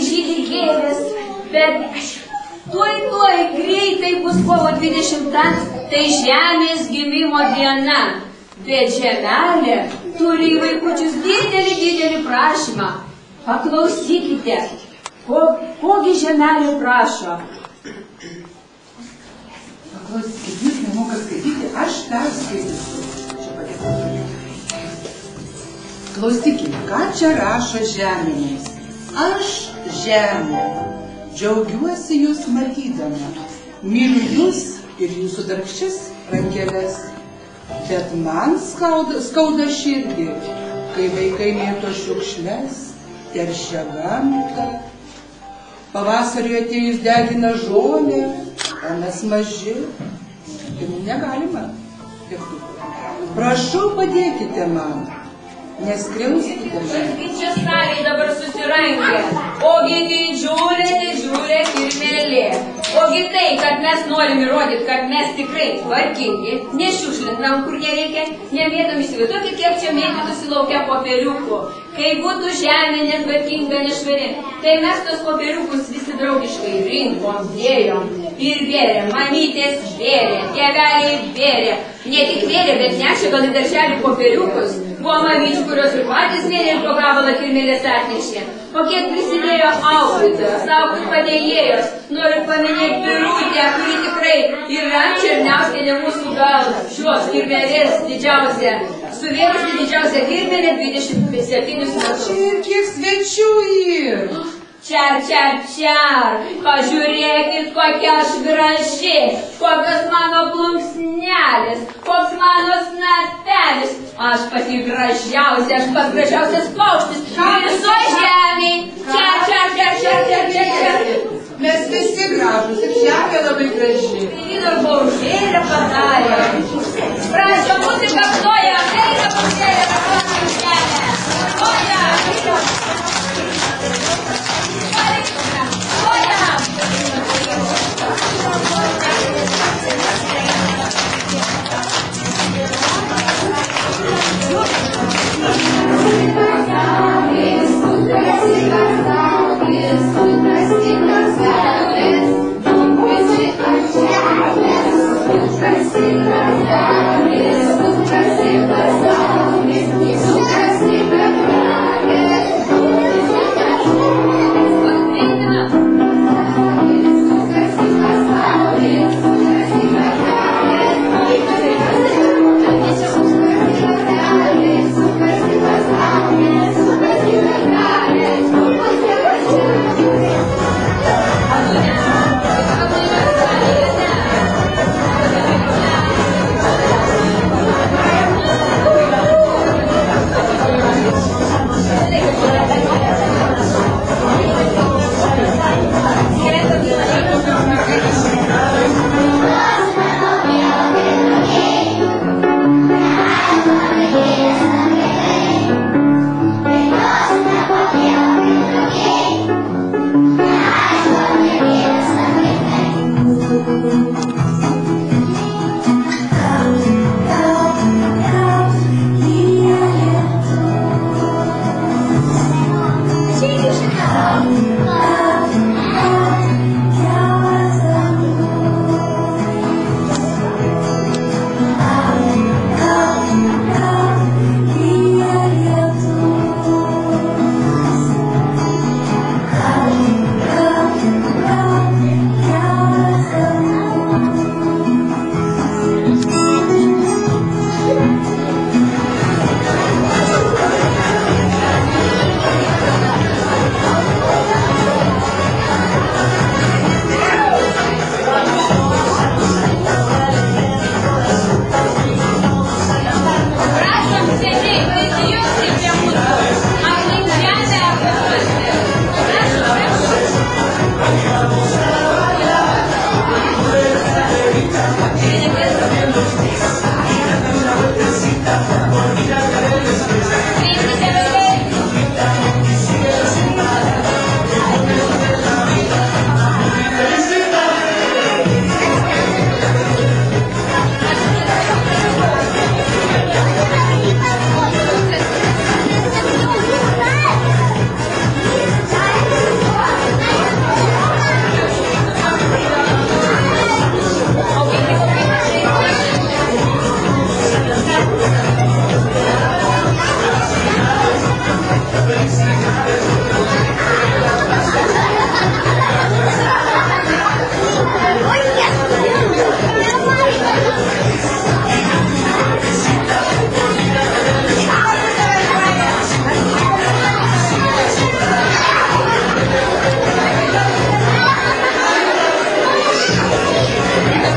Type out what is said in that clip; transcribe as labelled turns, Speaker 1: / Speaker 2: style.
Speaker 1: žydi gėlės, bet tuoj greitai bus kovo 20, tai žemės gimimo diena. Bet žemelė turi į vaikučius didelį prašymą. Paklausykite, kogi žemelė prašo.
Speaker 2: Paklausykite, jūs nemokat skaityti, aš perskaitysiu. Klausykite, ką čia rašo žemėmis. Aš žemė, džiaugiuosi jūs matydama, myliu jūs ir jūsų darbščias rankeles. Bet man skauda širdį, kai vaikai mėto šiukšles, teršia gamtą. Pavasariu atėjus degina žolę, o mes maži. Ir negalima. Prašau, padėkite man. Neskriauskite.
Speaker 1: Kasgi čia salėj dabar susirangė. Ogi didžiulė kirmėlė. Ogi tai, kad mes norim įrodyti, kad mes tikrai tvarkingi, nešiukšlinam, kur nereikia, nemėtam įsivaizduoti, kiek čia mėtytųsi laukia popieriukų. Kai būtų žemė netvarkinga, nešvari, tai mes tos popieriukus visi draugiškai rinkom, dėjom ir vėrėm. Mamytės vėrė, tėveliai vėrė. Ne tik vėrė, bet nešė gal į darželį popieriukus. Buvo mamyčių, kurios ir patys vėrė ir po gabalą kirmėlės atnešė. O kiek prisidėjo auklėtojos, saugos padėjėjos, noriu paminėti Birutę, kuri tikrai yra Černiauskienė mūsų gal šios kirmėlės didžiausia, suvėrusi didžiausia kirmėlė 27 metus.
Speaker 2: Ir kiek svečių ir?
Speaker 1: Čar, pažiūrėkit, kokia aš graži, kokios mano plunksnelės, koks mano snapelis. Aš pati gražiausia, aš pats gražiausias paukštis, visoj žemėj. Čar.
Speaker 2: Mes visi gražus ir žemė labai graži.
Speaker 1: Vyno baužėlę padarė. Pradžio muzika ploja, eina baužėlę, padarė žemę. Ploja.
Speaker 3: Escuta,